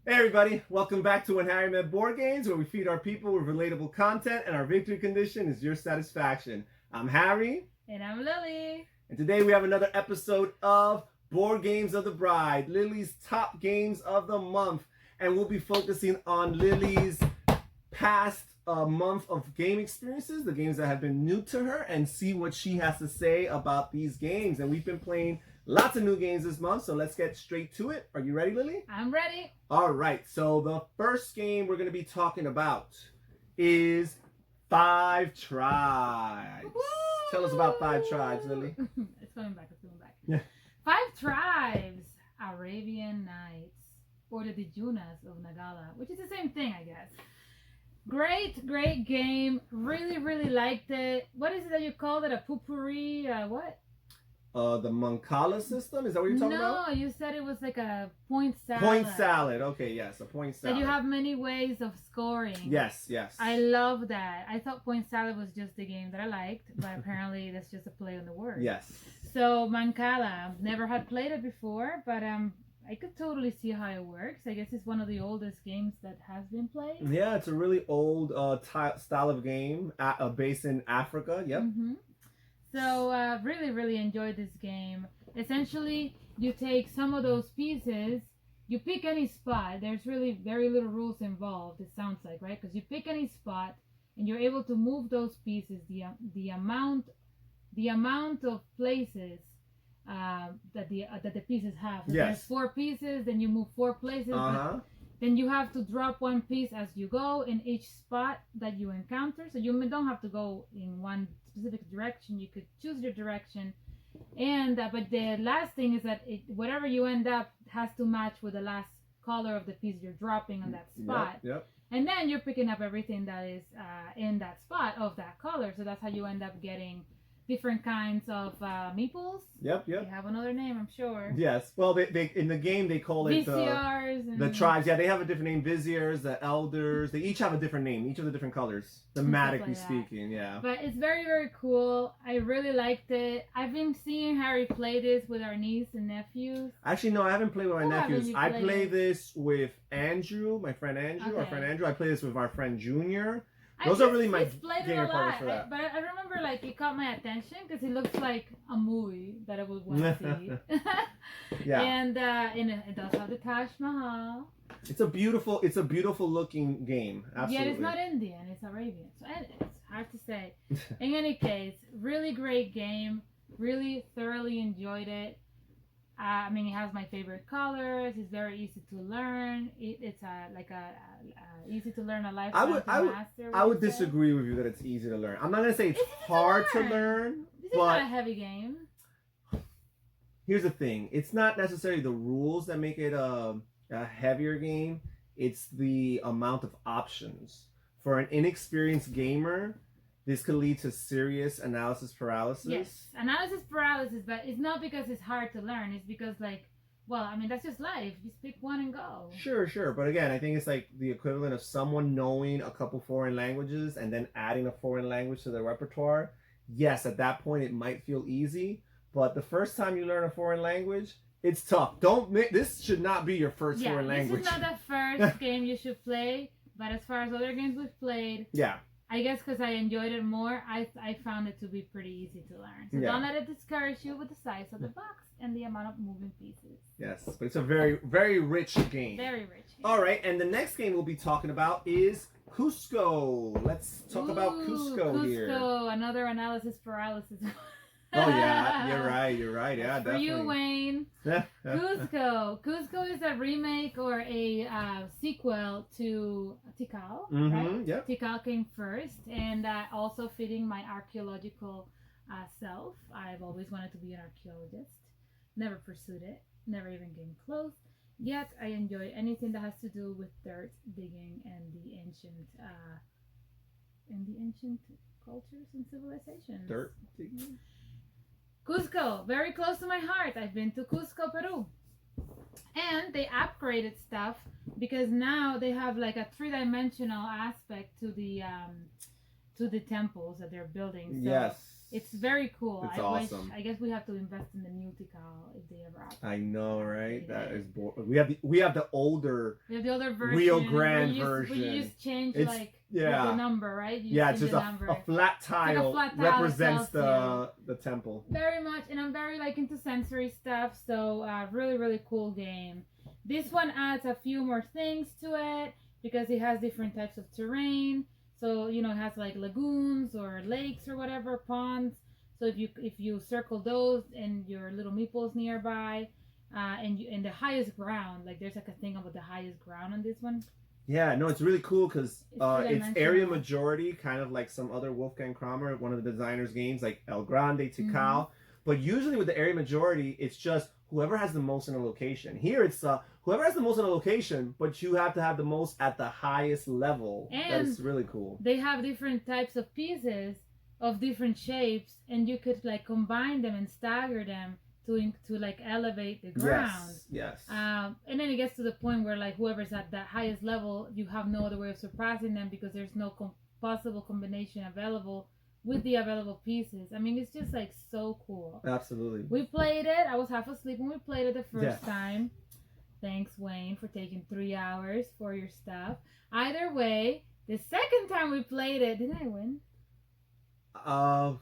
Hey everybody, welcome back to When Harry Met Board Games, where we feed our people with relatable content and our victory condition is your satisfaction. I'm Harry. And I'm Lily. And today we have another episode of Board Games of the Bride, Lily's top games of the month. And we'll be focusing on Lily's past month of game experiences, the games that have been new to her, and see what she has to say about these games. And we've been playing lots of new games this month, so let's get straight to it. Are you ready, Lily? I'm ready. All right, so the first game we're going to be talking about is Five Tribes. Woo! Tell us about Five Tribes, Lily. It's coming back. Yeah. Five Tribes, Arabian Nights, or the Dijunas of Nagala, which is the same thing, I guess. Great game. Really liked it. What is it that you called it? A potpourri? What? The Mancala system? Is that what you're talking about? No, you said it was like a point salad. Point salad. Okay, yes, a point salad. That you have many ways of scoring. Yes. I love that. I thought point salad was just the game that I liked, but apparently that's just a play on the word. Yes. So Mancala, never had played it before, but I could totally see how it works. I guess it's one of the oldest games that has been played. Yeah, it's a really old style of game based in Africa. Yep. Mm-hmm. So really enjoyed this game. Essentially, you take some of those pieces, you pick any spot. There's really very little rules involved, it sounds like, right? Because you pick any spot and you're able to move those pieces. The amount of places that the pieces have. So yes. There's 4 pieces, then you move 4 places. Uh-huh. Then you have to drop 1 piece as you go in each spot that you encounter. So you don't have to go in one specific direction. You could choose your direction. And but the last thing is that whatever you end up has to match with the last color of the piece you're dropping on that spot. Yep. And then you're picking up everything that is in that spot of that color. So that's how you end up getting different kinds of meeples. Yep. They have another name, I'm sure. Yes. Well, they in the game they call it VCRs. The tribes. Yeah, they have a different name. Viziers, the elders. They each have a different name. Each of the different colors, thematically like speaking. Yeah. But it's very cool. I really liked it. I've been seeing Harry play this with our niece and nephews. Actually, no, I haven't played with my nephews. I play it? this with Andrew, my friend Andrew, Okay. our friend Andrew. I play this with our friend Junior. Those are really my gamer partners for that. But I remember, like, it caught my attention because it looks like a movie that I would want to see. Yeah. And it does have the Taj Mahal. It's a beautiful looking game. Absolutely. Yeah, it's not Indian, it's Arabian. So it's hard to say. In any case, really great game. Really thoroughly enjoyed it. I mean, it has my favorite colors. It's very easy to learn. It's easy to learn a lifestyle master. I would disagree with you that it's easy to learn. I'm not gonna say it's hard to learn. This is not a heavy game. Here's the thing: it's not necessarily the rules that make it a heavier game. It's the amount of options. For an inexperienced gamer, this could lead to serious analysis paralysis. Yes, analysis paralysis, but it's not because it's hard to learn. It's because, like, well, I mean, that's just life. Just pick one and go. Sure. But again, I think it's like the equivalent of someone knowing a couple foreign languages and then adding a foreign language to their repertoire. Yes, at that point, it might feel easy. But the first time you learn a foreign language, it's tough. This should not be your first foreign language. This is not the first game you should play. But as far as other games we've played, yeah. I guess because I enjoyed it more, I found it to be pretty easy to learn. So don't let it discourage you with the size of the box and the amount of moving pieces. Yes, but it's a very rich game. Very rich game. All right, and the next game we'll be talking about is Cusco. Let's talk about Cusco here. Cusco, another analysis paralysis. Oh yeah, you're right. Yeah, For definitely. you, Wayne. Cusco. Cusco is a remake or a sequel to Tikal, right? Yep. Tikal came first, and also fitting my archaeological self. I've always wanted to be an archaeologist. Never pursued it. Never even came close. Yet I enjoy anything that has to do with dirt digging and the ancient cultures and civilizations. Dirt digging. Cusco, very close to my heart. I've been to Cusco, Peru. And they upgraded stuff because now they have like a 3-dimensional aspect to the temples that they're building. So yes. It's very cool. It's awesome. I guess we have to invest in the new Tikal if they ever operate. I know, right? That it. is we have the older version, Rio Grande version. Where you just change It's, like yeah. the number, right? It's just a flat tile, represents the temple. Very much, and I'm very like into sensory stuff, so really really cool game. This one adds a few more things to it because it has different types of terrain. So it has like lagoons or lakes or whatever, ponds. So if you circle those and your little meeples nearby, and the highest ground, like there's like a thing about the highest ground on this one. Yeah, no, it's really cool because it's area majority, kind of like some other Wolfgang Kramer, one of the designers' games, like El Grande, Tikal. Mm-hmm. But usually with the area majority, it's just whoever has the most in a location. Here it's whoever has the most in a location, but you have to have the most at the highest level. And that is really cool. They have different types of pieces of different shapes, and you could like combine them and stagger them to like elevate the ground. Yes. And then it gets to the point where like whoever's at that highest level, you have no other way of surpassing them because there's no possible combination available with the available pieces. I mean, it's just like so cool. Absolutely. We played it. I was half asleep when we played it the first time. Thanks, Wayne, for taking 3 hours for your stuff. Either way, the second time we played it, did I win? I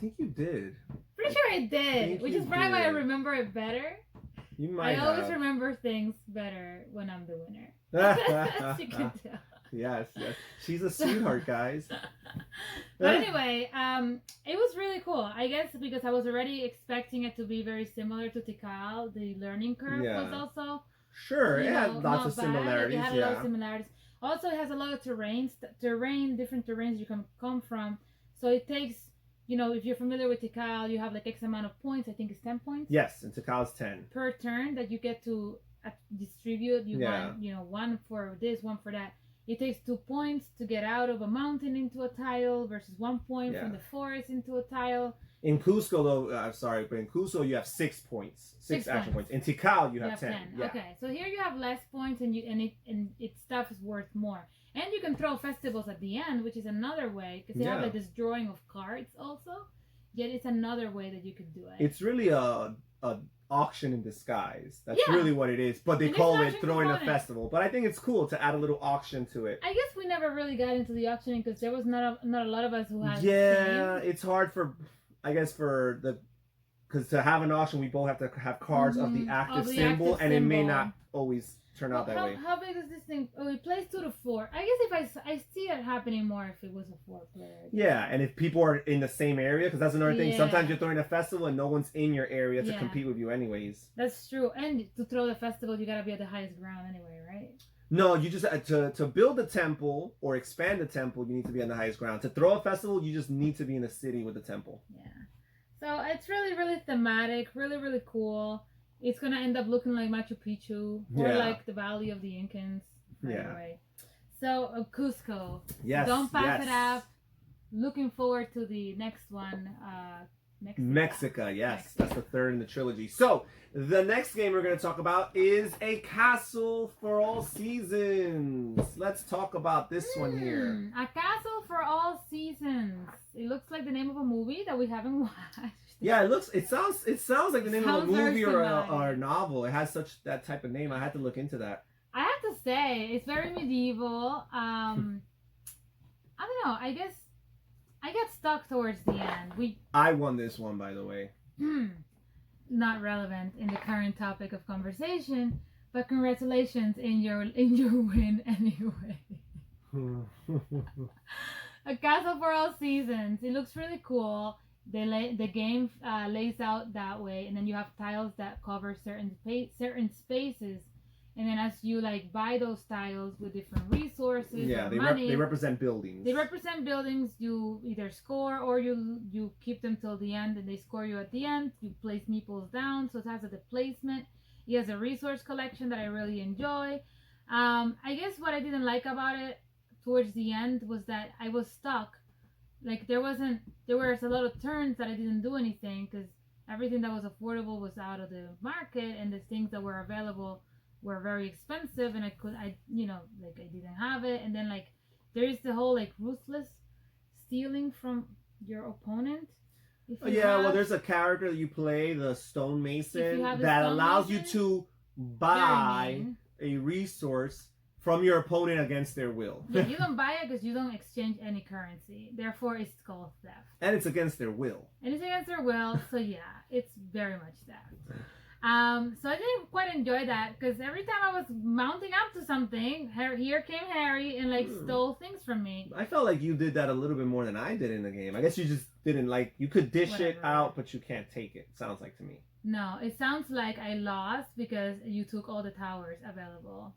think you did. Pretty sure I did, which is probably why I remember it better. You might I always remember things better when I'm the winner. As you can tell. Yes. She's a sweetheart, guys. But anyway, it was really cool. I guess because I was already expecting it to be very similar to Tikal. The learning curve was also it had lots of similarities. It had a lot of similarities. Also, it has a lot of different terrains you can come from. So it takes, if you're familiar with Tikal, you have like X amount of points. I think it's 10 points. Yes, and Tikal is 10 per turn that you get to distribute. You want, one for this, one for that. It takes 2 points to get out of a mountain into a tile versus 1 point from the forest into a tile. In Cusco, though, but in Cusco you have 6 points, 6 action points. In Tikal you have 10. Yeah. Okay, so here you have less points, and its stuff is worth more. And you can throw festivals at the end, which is another way because they have like this drawing of cards also. Yet it's another way that you could do it. It's really a auction in disguise. That's really what it is. But they call it throwing a festival. But I think it's cool to add a little auction to it. I guess we never really got into the auctioning because there was not a lot of us who had. Yeah, it's hard because to have an auction, we both have to have cards of the active symbol, and it may not always turn out that way. How big is this thing? Oh, it plays 2 to 4. I guess if I see it happening more if it was a 4-player. Yeah, and if people are in the same area, because that's another thing. Sometimes you're throwing a festival and no one's in your area to compete with you anyways. That's true. And to throw the festival, you gotta be at the highest ground anyway, right? No, you just to build a temple or expand a temple, you need to be on the highest ground. To throw a festival, you just need to be in the city with the temple. Yeah. So it's really, really thematic, really, really cool. It's gonna end up looking like Machu Picchu or like the Valley of the Incans. Anyway. So Cusco. Yes. Don't pass it up. Looking forward to the next one. Mexica, yes. That's the third in the trilogy. So the next game we're going to talk about is A Castle for All Seasons. Let's talk about this one here. A Castle for All Seasons. It looks like the name of a movie that we haven't watched. Yeah, it sounds like the name of a movie or a novel. It has that type of name. I had to look into that. I have to say, it's very medieval. I don't know. I guess I got stuck towards the end. I won this one, by the way. Not relevant in the current topic of conversation, but congratulations in your win anyway. A Castle for All Seasons. It looks really cool. The game lays out that way, and then you have tiles that cover certain spaces. And then as you like buy those tiles with different resources, they represent buildings. They represent buildings. You either score or you keep them till the end, and they score you at the end. You place meeples down, so it has a placement. It has a resource collection that I really enjoy. I guess what I didn't like about it towards the end was that I was stuck. Like there was a lot of turns that I didn't do anything because everything that was affordable was out of the market, and the things that were available were very expensive, and I didn't have it. And then like there is the whole like ruthless stealing from your opponent. If Oh, you yeah, have, well, there's a character that you play, the stonemason, have the that allows you stonemason, to very buy mean. a resource from your opponent against their will. Yeah, you don't buy it because you don't exchange any currency. Therefore, it's called theft. And it's against their will. And it's against their will, so yeah, it's very much theft. So I did quite enjoy that because every time I was mounting up to something, here came Harry and like stole things from me. I felt like you did that a little bit more than I did in the game. I guess you just didn't like, you could dish it Whatever. out, but you can't take it. Sounds like to me. No, it sounds like I lost because you took all the towers available.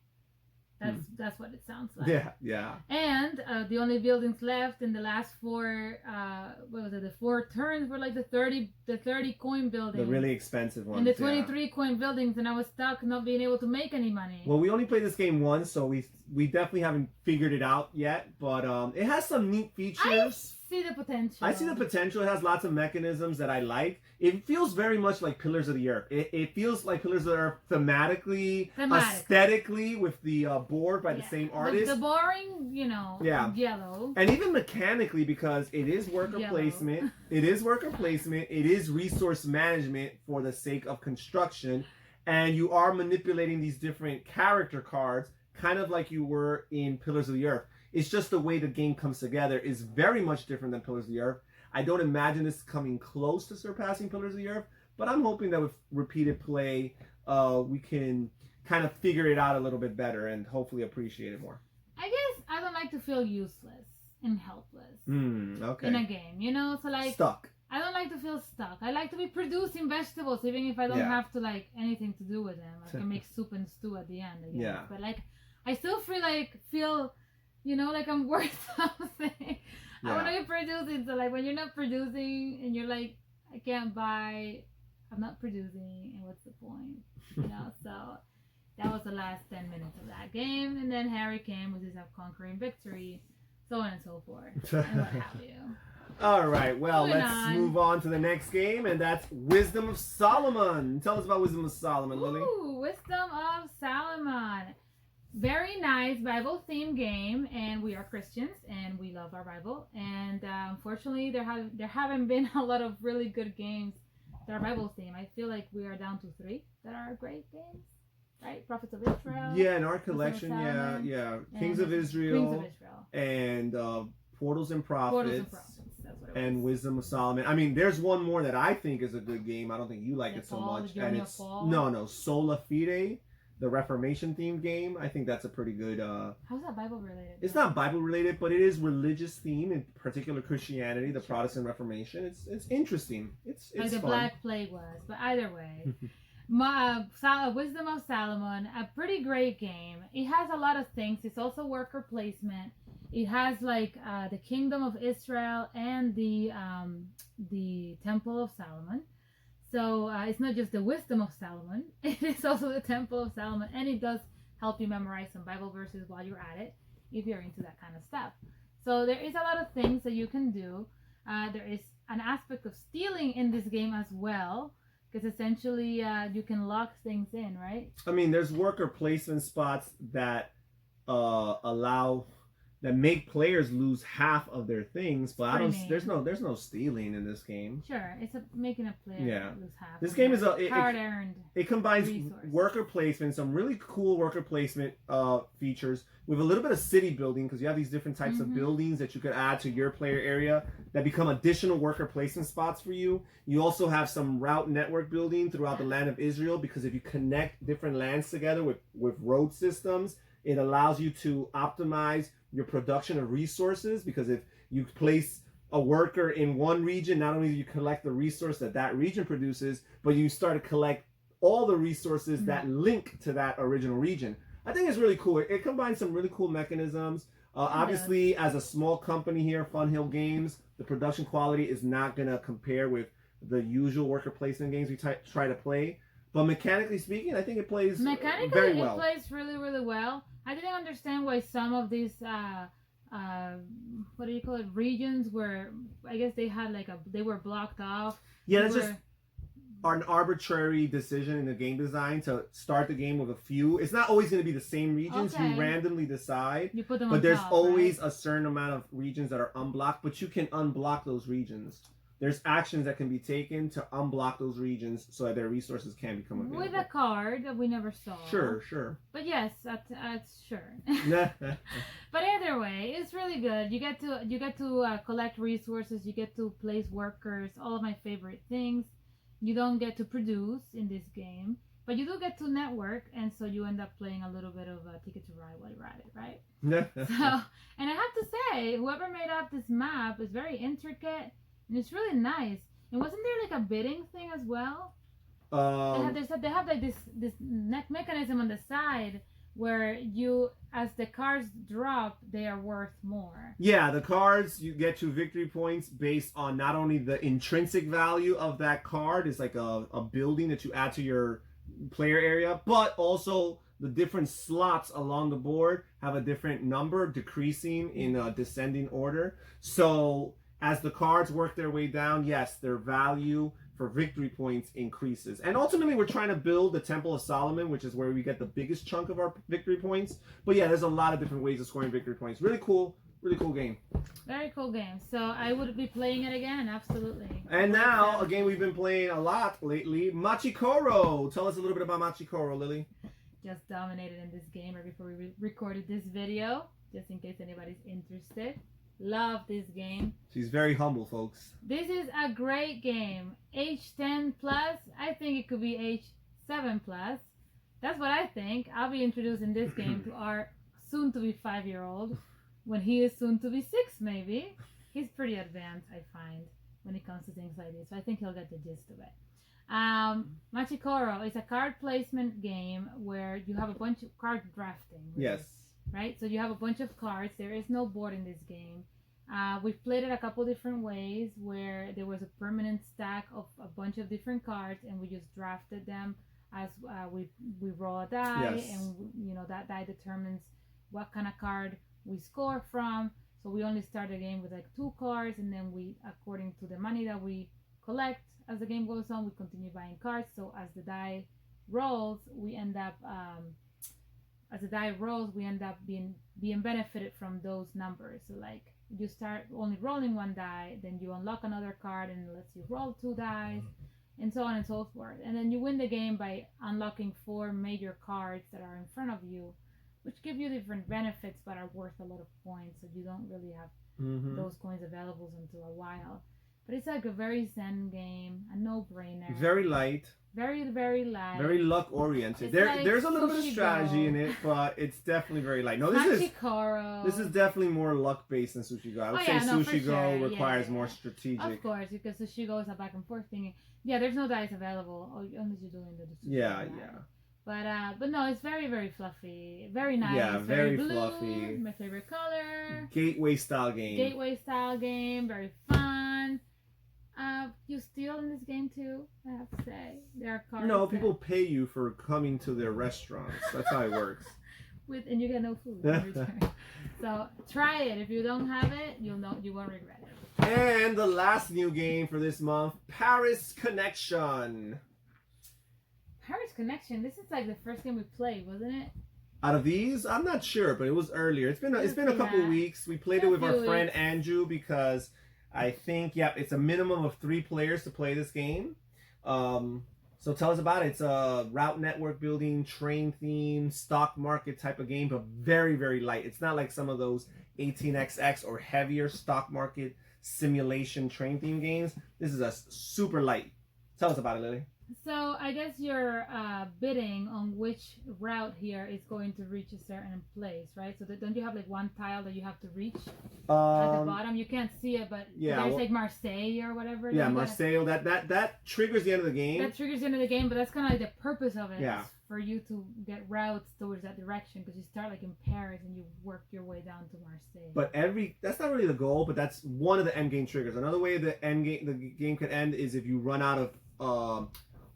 That's what it sounds like. Yeah. And the only buildings left in the last four, what was it? The 4 turns were like the 30 coin buildings. The really expensive ones. And the 23 coin buildings, and I was stuck not being able to make any money. Well, we only played this game once, so we definitely haven't figured it out yet. But it has some neat features. I see the potential. I see the potential. It has lots of mechanisms that I like. It feels very much like Pillars of the Earth. It feels like Pillars of the Earth thematically, aesthetically, with the board by the same artist. The boring, yellow. And even mechanically, because it is worker placement. It is worker placement. It is resource management for the sake of construction. And you are manipulating these different character cards, kind of like you were in Pillars of the Earth. It's just the way the game comes together is very much different than Pillars of the Earth. I don't imagine this coming close to surpassing Pillars of the Earth, but I'm hoping that with repeated play, we can kind of figure it out a little bit better and hopefully appreciate it more. I guess I don't like to feel useless and helpless Okay. in a game, so like stuck. I don't like to feel stuck. I like to be producing vegetables, even if I don't have to like anything to do with them. I can make soup and stew at the end, I guess. Yeah. But like, I still feel like I'm worth something. I want to be producing. So like, when you're not producing and you're like, I can't buy, I'm not producing, and what's the point? So that was the last 10 minutes of that game, and then Harry came with his conquering victory, so on and so forth, and what have you. All right, well, let's move on to the next game, and that's Wisdom of Solomon. Tell us about Wisdom of Solomon, Lily. Ooh, Wisdom of Solomon. Very nice Bible-themed game, and we are Christians, and we love our Bible. And unfortunately, there haven't been a lot of really good games that are Bible-themed. I feel like we are down to 3 that are great games, right? Prophets of Israel. Yeah, in our collection, yeah. Kings of Israel. And Portals and Prophets. That's what it was. And Wisdom of Solomon. I mean, there's one more that I think is a good game. I don't think you like it so much. And it's Sola Fide, the Reformation themed game. I think that's a pretty good. How's that Bible related? It's not Bible related, but it is religious theme, in particular Christianity, the Protestant Reformation. It's interesting. It's like the fun. Black Plague was, but either way. Wisdom of Solomon, a pretty great game. It has a lot of things. It's also worker placement. It has like the Kingdom of Israel and the Temple of Solomon. So it's not just the Wisdom of Solomon. It is also the Temple of Solomon, and it does help you memorize some Bible verses while you're at it, if you're into that kind of stuff. So there is a lot of things that you can do. There is an aspect of stealing in this game as well, because essentially you can lock things in, right? I mean, there's worker placement spots that that make players lose half of their things, but there's no stealing in this game. Sure, it's making a player lose half. This game is hard earned. It combines worker placement, some really cool worker placement features with a little bit of city building, because you have these different types of buildings that you could add to your player area that become additional worker placement spots for you. You also have some route network building throughout the land of Israel, because if you connect different lands together with road systems, it allows you to optimize your production of resources, because if you place a worker in one region, not only do you collect the resource that region produces, but you start to collect all the resources that link to that original region. I think it's really cool. It combines some really cool mechanisms. Obviously, as a small company here, Fun Hill Games, the production quality is not going to compare with the usual worker placement games we try to play. But mechanically speaking, I think it plays very well. It plays really, really well. I didn't understand why some of these, what do you call it, regions were, I guess they had they were blocked off. Yeah, that's just an arbitrary decision in the game design to start the game with a few. It's not always going to be the same regions. Okay. You randomly decide. You put them But on there's top, always right? a certain amount of regions that are unblocked, but you can unblock those regions. There's actions that can be taken to unblock those regions so that their resources can become available. With a card that we never saw. Sure. But yes, that's sure. But either way, it's really good. You get to collect resources. You get to place workers. All of my favorite things. You don't get to produce in this game, but you do get to network, and so you end up playing a little bit of Ticket to Ride while you're at it, right? So, and I have to say, whoever made up this map is very intricate, and it's really nice. And wasn't there like a bidding thing as well? They have like this neck mechanism on the side where you, as the cards drop, they are worth more. Yeah, the cards, you get 2 victory points based on not only the intrinsic value of that card, it's like a building that you add to your player area, but also the different slots along the board have a different number, decreasing in a descending order. So as the cards work their way down, yes, their value for victory points increases. And ultimately, we're trying to build the Temple of Solomon, which is where we get the biggest chunk of our victory points. But yeah, there's a lot of different ways of scoring victory points. Really cool game. Very cool game. So I would be playing it again, absolutely. And now, a game we've been playing a lot lately, Mecha Koro. Tell us a little bit about Mecha Koro, Lily. Just dominated in this game right before we recorded this video, just in case anybody's interested. Love this game. She's very humble, folks. This is a great game. Age 10 plus. I think it could be age 7 plus. That's what I think. I'll be introducing this game to our soon-to-be 5-year-old when he is soon-to-be 6, maybe. He's pretty advanced, I find, when it comes to things like this. So I think he'll get the gist of it. Mecha Koro is a card placement game where you have a bunch of card drafting. Yes. Right? So you have a bunch of cards. There is no board in this game. We've played it a couple different ways where there was a permanent stack of a bunch of different cards and we just drafted them as we roll a die. Yes. And that die determines what kind of card we score from. So we only start the game with like 2 cards, and then we, according to the money that we collect as the game goes on, we continue buying cards. So as the die rolls, we end up being benefited from those numbers. So like you start only rolling 1 die, then you unlock another card and it lets you roll 2 dice, and so on and so forth. And then you win the game by unlocking 4 major cards that are in front of you, which give you different benefits but are worth a lot of points. So you don't really have those coins available until a while. But it's like a very zen game, a no-brainer. Very light. Very, very light. Very luck oriented. There's a little bit of strategy in it, but it's definitely very light. No, this is definitely more luck based than Sushi Go. I would say Sushi Go requires more strategic. Of course, because Sushi Go is a back and forth thing. Yeah, there's no dice available unless you're doing the Sushi Go. But no, it's very, very fluffy. Very nice. Yeah, very blue, fluffy. My favorite color. Gateway style game. Very fun. You steal in this game too, I have to say. There are cards. No, people pay you for coming to their restaurants. That's how it works. And you get no food in return. So try it. If you don't have it, you won't regret it. And the last new game for this month, Paris Connection. Paris Connection. This is like the first game we played, wasn't it? Out of these, I'm not sure, but it was earlier. It's been a couple weeks. We played it with our friend Andrew because I think, it's a minimum of 3 players to play this game. So tell us about it. It's a route network building, train theme, stock market type of game, but very, very light. It's not like some of those 18xx or heavier stock market simulation train theme games. This is a super light. Tell us about it, Lily. So I guess you're bidding on which route here is going to reach a certain place, right? So don't you have like 1 tile that you have to reach at the bottom? You can't see it, but there's like Marseille or whatever. Yeah, Marseille. That triggers the end of the game. That triggers the end of the game, but that's kind of like the purpose of it. Yeah. For you to get routes towards that direction, because you start like in Paris and you work your way down to Marseille. But that's not really the goal, but that's one of the end game triggers. Another way the game could end is if you run out of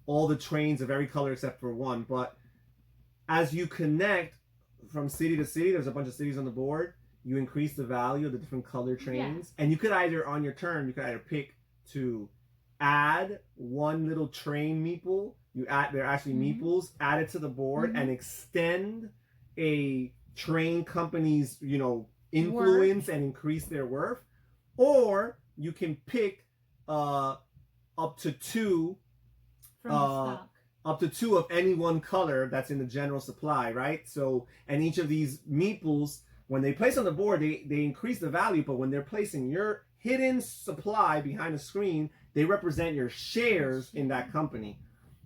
all the trains of every color except for 1. But as you connect from city to city, there's a bunch of cities on the board, you increase the value of the different color trains. And you could either, on your turn, pick to add one little train meeple. They're actually meeples. Add it to the board and extend a train company's, influence and increase their worth. Or you can pick up to two from the stock. Up to two of any one color that's in the general supply, right? So, and each of these meeples, when they place on the board, they increase the value, but when they're placing your hidden supply behind the screen, they represent your shares in that company.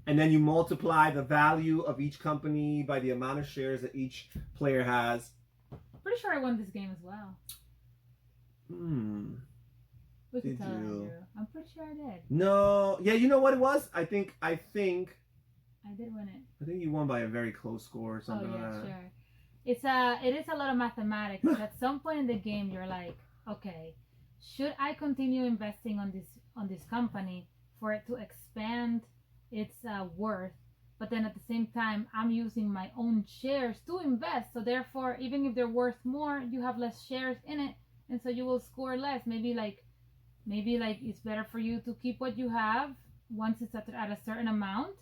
And then you multiply the value of each company by the amount of shares that each player has. Pretty sure I won this game as well. We could tell Andrew. I'm pretty sure I did. No, yeah, you know what it was? I think I did win it. I think you won by a very close score or something. Oh yeah, sure. It is a lot of mathematics. At some point in the game, you're like, okay, should I continue investing on this company for it to expand its worth? But then at the same time, I'm using my own shares to invest. So therefore, even if they're worth more, you have less shares in it, and so you will score less. Maybe it's better for you to keep what you have once it's at a certain amount,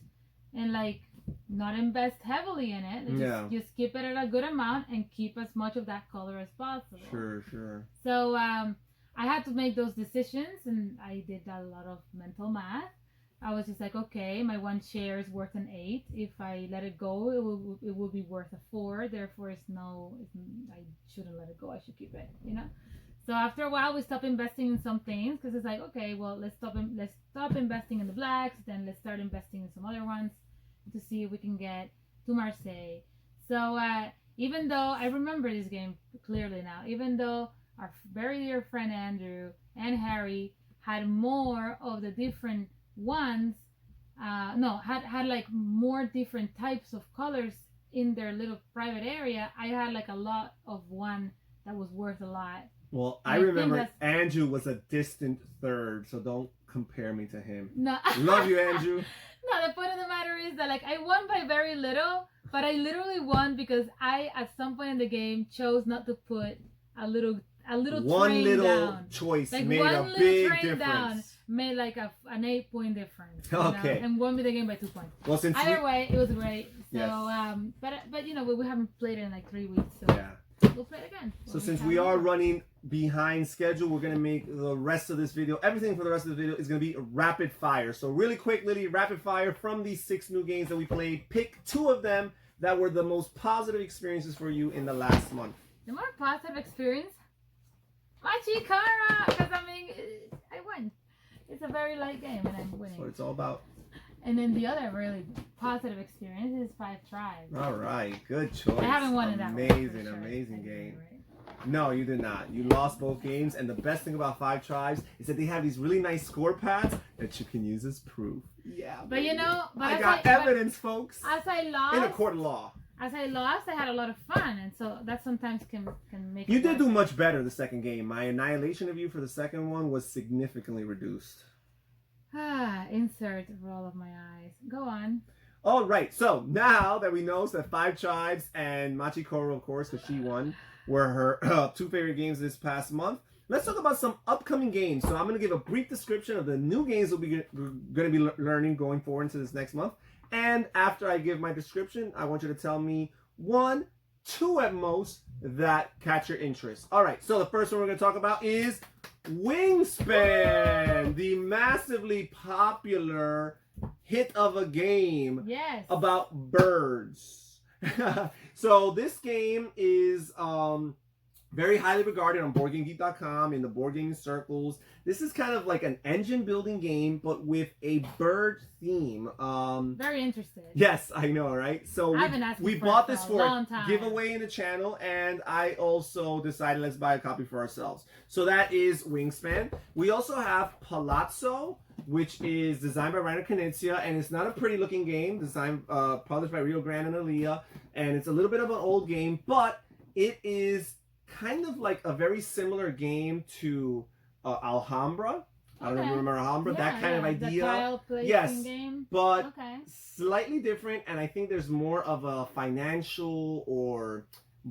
and like not invest heavily in it. Just keep it at a good amount and keep as much of that color as possible. Sure. So I had to make those decisions, and I did a lot of mental math. I was just like, okay, my one share is worth an 8. If I let it go, it will be worth a 4. Therefore, I shouldn't let it go. I should keep it, So after a while, we stopped investing in some things because it's like, okay, well, let's stop investing in the blacks. Then let's start investing in some other ones to see if we can get to Marseille. So even though I remember this game clearly now, even though our very dear friend Andrew and Harry had more of the different ones, had like more different types of colors in their little private area. I had like a lot of one that was worth a lot. Well, I remember Andrew was a distant third, so don't compare me to him. No. Love you, Andrew. No, the point of the matter is that like I won by very little, but I literally won because I at some point in the game chose not to put a little one train little down. choice like made one a little big train difference. Down made like an 8-point difference. Okay. And won me the game by 2 points. Well, since either way, it was great. So yes. But we haven't played it in like 3 weeks, so yeah. We'll play it again. So since we are running behind schedule, we're gonna make the rest of this video, everything for the rest of the video is gonna be rapid fire. So really quick, Lily, rapid fire from these 6 new games that we played. Pick 2 of them that were the most positive experiences for you in the last month. The more positive experience? Mecha Koro! Because I won. It's a very light game and I'm winning. That's what it's all about. And then the other really positive experience is 5 Tribes. All right, good choice. I haven't won in that one. Amazing game. No, you did not. You lost both games, and the best thing about 5 Tribes is that they have these really nice score pads that you can use as proof. Yeah, but I got evidence, folks. As I lost in a court of law. As I lost, I had a lot of fun, and so that sometimes can make. You did do much better the second game. My annihilation of you for the second one was significantly reduced. Insert roll of my eyes. Go on. All right, so now that we know that 5 Tribes and Mecha Koro, of course, because she won, were her 2 favorite games this past month, let's talk about some upcoming games. So I'm going to give a brief description of the new games we're going to be learning going forward into this next month. And after I give my description, I want you to tell me 1, 2 at most that catch your interest. All right, so the first one we're going to talk about is Wingspan, the massively popular hit of a game about birds. So this game is very highly regarded on BoardGameGeek.com, in the board gaming circles. This is kind of like an engine building game, but with a bird theme. Very interested. Yes, I know, right? So we bought this for a giveaway in the channel, and I also decided let's buy a copy for ourselves. So that is Wingspan. We also have Palazzo, which is designed by Rainer Knizia, and it's not a pretty looking game, published by Rio Grande and Alea, and it's a little bit of an old game, but it is kind of like a very similar game to Alhambra. I don't know if you remember Alhambra, that kind of idea. The tile placing game. But slightly different, and I think there's more of a financial or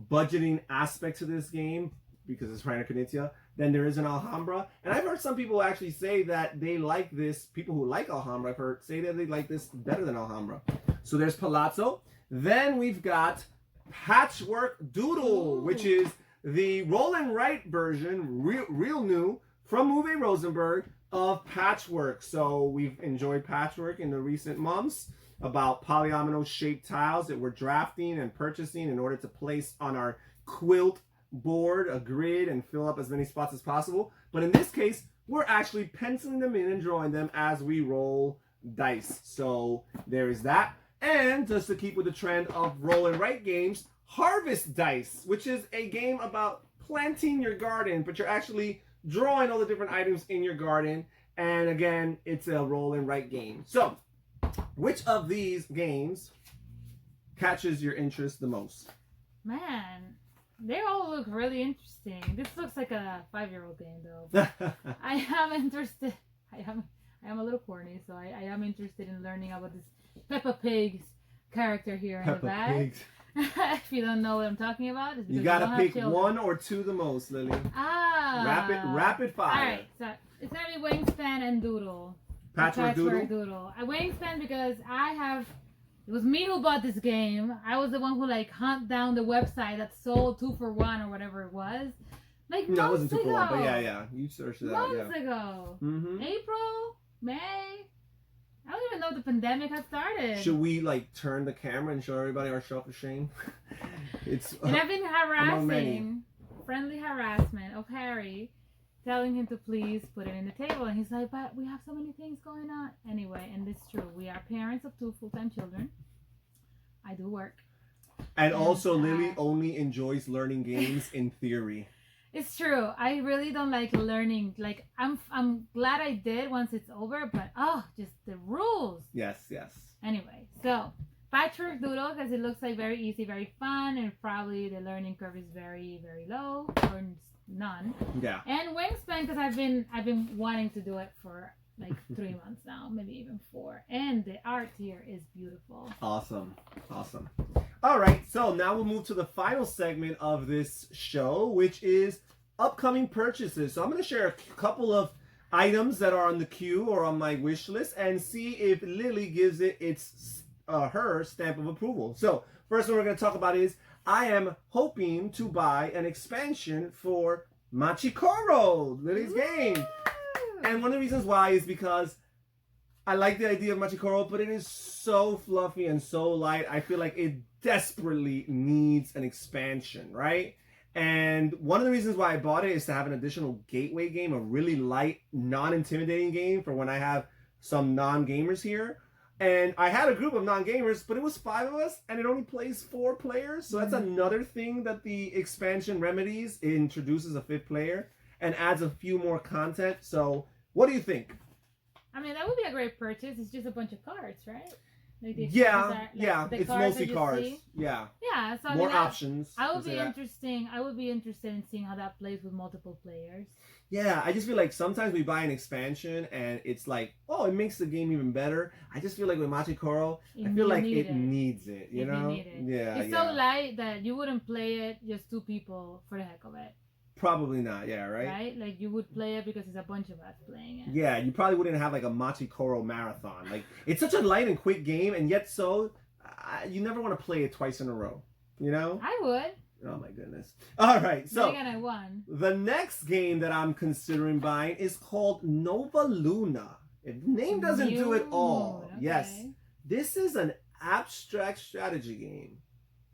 budgeting aspect to this game because it's Rainer Knizia than there is in Alhambra. And I've heard some people actually say that they like this. People who like Alhambra, I've heard say that they like this better than Alhambra. So there's Palazzo. Then we've got Patchwork Doodle, which is the roll and write version, real new, from Uwe Rosenberg of Patchwork. So we've enjoyed Patchwork in the recent months about polyomino shaped tiles that we're drafting and purchasing in order to place on our quilt board, a grid, and fill up as many spots as possible. But in this case, we're actually penciling them in and drawing them as we roll dice. So there is that. And just to keep with the trend of roll and write games, Harvest Dice, which is a game about planting your garden, but you're actually drawing all the different items in your garden. And again, it's a roll and write game. So which of these games catches your interest the most? Man, they all look really interesting. This looks like a 5-year-old game, though. I am interested. I am a little corny, so I am interested in learning about this Peppa Pig's character here in the back. If you don't know what I'm talking about, it's you gotta pick one or two the most, Lily. Rapid fire. All right, so it's gonna be Wingspan and Doodle. Patchwork Doodle. Wingspan because it was me who bought this game. I was the one who like hunt down the website that sold 2 for 1 or whatever it was. Like no, it wasn't 2 for 1, but yeah, you searched it out. Months ago. Mm-hmm. April, May. I don't even know the pandemic had started. Should we like turn the camera and show everybody our shelf of shame? And I've been harassing, friendly harassment of Harry, telling him to please put it in the table, and he's like, "But we have so many things going on." Anyway, and it's true. We are parents of 2 full-time children. I do work. And also, Lily only enjoys learning games in theory. It's true. I really don't like learning. Like I'm glad I did once it's over, but just the rules. Yes. Anyway, so Patchwork Doodle because it looks like very easy, very fun, and probably the learning curve is very, very low or none. Yeah. And Wingspan because I've been wanting to do it for like 3 months now, maybe even 4. And the art here is beautiful. Awesome. All right, so now we'll move to the final segment of this show, which is upcoming purchases. So I'm going to share a couple of items that are on the queue or on my wish list and see if Lily gives it her stamp of approval. So first one we're going to talk about is I am hoping to buy an expansion for Mecha Koro, Lily's game. And one of the reasons why is because I like the idea of Mecha Koro, but it is so fluffy and so light. I feel like it desperately needs an expansion, right? And one of the reasons why I bought it is to have an additional gateway game, a really light, non-intimidating game for when I have some non-gamers here. And I had a group of non-gamers, but it was 5 of us, and it only plays 4 players. So that's another thing that the expansion remedies. It introduces a 5th player and adds a few more content. So what do you think? I mean, that would be a great purchase. It's just a bunch of cards, right? Like it's mostly cards. Yeah. So more options. I would be interested in seeing how that plays with multiple players. Yeah, I just feel like sometimes we buy an expansion and it's like, oh, it makes the game even better. I just feel like with Mecha Koro, I feel like it needs it, you know? Yeah. It's so light that you wouldn't play it just 2 people for the heck of it. Probably not, yeah, right? Right? Like, you would play it because it's a bunch of us playing it. Yeah, you probably wouldn't have, like, a Mecha Koro marathon. Like, it's such a light and quick game, and yet you never want to play it twice in a row, you know? I would. Oh, my goodness. All right, so again, I won. The next game that I'm considering buying is called Nova Luna. The name doesn't do it all. Okay. Yes. This is an abstract strategy game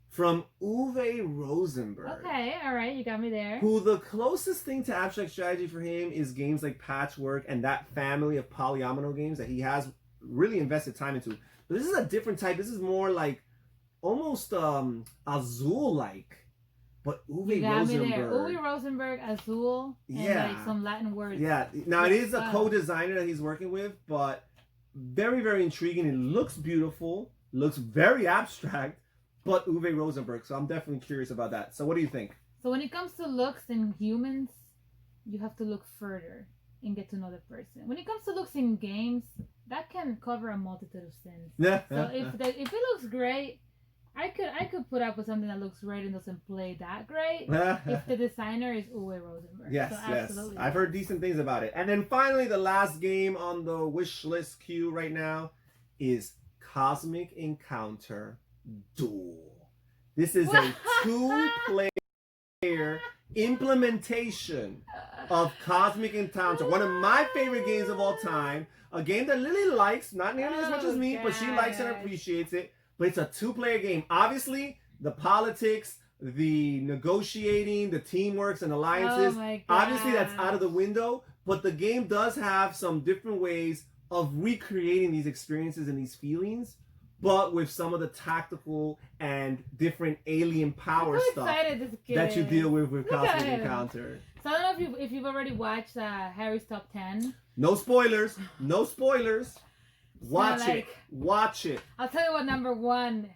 from Uwe Rosenberg. Okay, all right, you got me there. Who the closest thing to abstract strategy for him is games like Patchwork and that family of polyomino games that he has really invested time into. But this is a different type. This is more like almost Azul-like. But Uwe Rosenberg. Me there. Uwe Rosenberg, Azul, and like some Latin words. Yeah. Now it is a co-designer that he's working with, but very, very intriguing. It looks beautiful, looks very abstract. But Uwe Rosenberg, so I'm definitely curious about that. So what do you think? So when it comes to looks in humans, you have to look further and get to know the person. When it comes to looks in games, that can cover a multitude of sins. So if it looks great, I could put up with something that looks great and doesn't play that great if the designer is Uwe Rosenberg. Yes, so yes. absolutely. I've heard decent things about it. And then finally, the last game on the wish list queue right now is Cosmic Encounter Duel. This is a 2-player implementation of Cosmic Encounter, one of my favorite games of all time. A game that Lily likes, not nearly as much as me, but she likes and appreciates it. But it's a 2-player game. Obviously, the politics, the negotiating, the teamworks and alliances, obviously that's out of the window. But the game does have some different ways of recreating these experiences and these feelings, but with some of the tactical and different alien power stuff that you deal with Cosmic Encounter. So I don't know if you've already watched Harry's Top 10. No spoilers. No spoilers. Watch it. Watch it. I'll tell you what number 1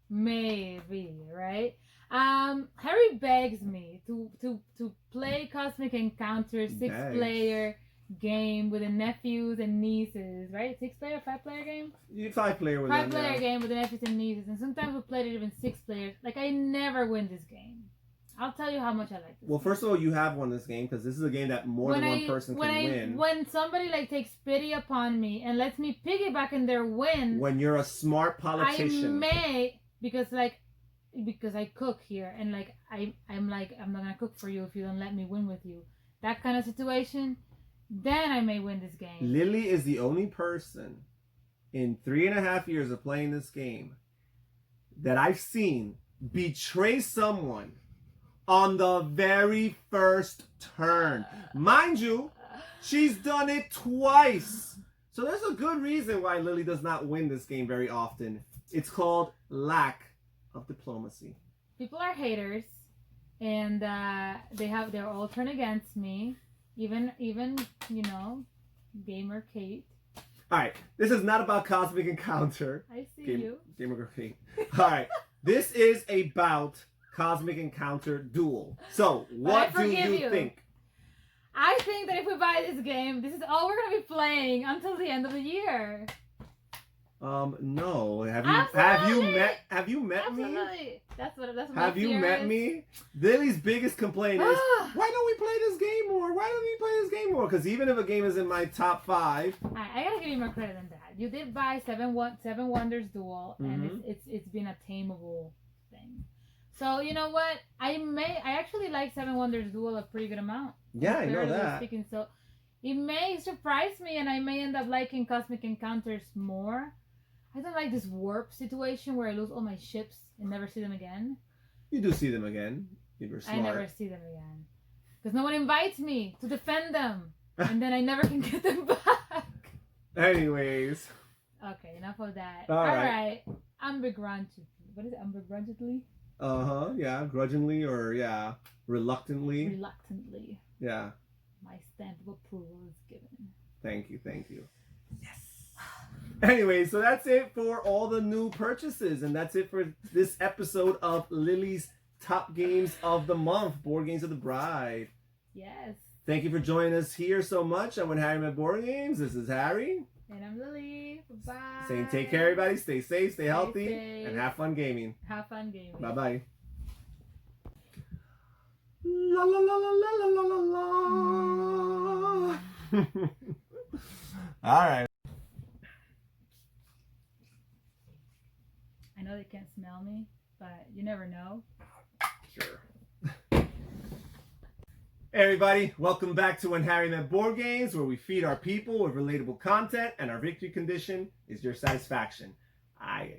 may be, right? Harry begs me to play Cosmic Encounter 6-player game with the nephews and nieces, right? 6-player, 5-player game? 5-player with 5-player game with the nephews and nieces, and sometimes we played it even 6 players. Like, I never win this game. I'll tell you how much I like this game. First of all, you have won this game because this is a game that more than one person can win. When somebody takes pity upon me and lets me piggyback in their win, when you're a smart politician, because I cook here and I'm not gonna cook for you if you don't let me win with you. That kind of situation, then I may win this game. Lily is the only person in 3.5 years of playing this game that I've seen betray someone on the very first turn. Mind you, she's done it twice. So there's a good reason why Lily does not win this game very often. It's called lack of diplomacy. People are haters, and they're all turned against me. Even Gamer Kate. All right, this is not about Cosmic Encounter. I see you. Gamer Kate. All right, this is about Cosmic Encounter Duel. So, what do you think? I think that if we buy this game, this is all we're gonna be playing until the end of the year. No. Have you met me? Absolutely. That's what Have you met me? Lily's biggest complaint is, why don't we play this game more? Why don't we play this game more? Because even if a game is in my top 5, I gotta give you more credit than that. You did buy Seven Wonders Duel, and it's been a tameable thing. So you know what? I actually like Seven Wonders Duel a pretty good amount. Yeah, I know that. Speaking, so it may surprise me, and I may end up liking Cosmic Encounters more. I don't like this warp situation where I lose all my ships and never see them again. You do see them again. You're smart. I never see them again because no one invites me to defend them, and then I never can get them back. Anyways. Okay, enough of that. All right. Unbegrudgingly. What is it? Unbegrudgingly? Yeah. Grudgingly or reluctantly. Reluctantly. Yeah. My stamp of approval is given. Thank you. Yes. Anyway, so that's it for all the new purchases, and that's it for this episode of Lily's Top Games of the Month, Board Games of the Bride. Yes. Thank you for joining us here so much on When Harry Met Board Games. This is Harry. And I'm Lily. Bye. Saying take care, everybody. Stay safe, stay healthy, and have fun gaming. Have fun gaming. Bye-bye. La la la la la la la la. All right. I know they can't smell me, but you never know. Sure. Hey everybody, welcome back to When Harry Met Board Games, where we feed our people with relatable content, and our victory condition is your satisfaction. Aye.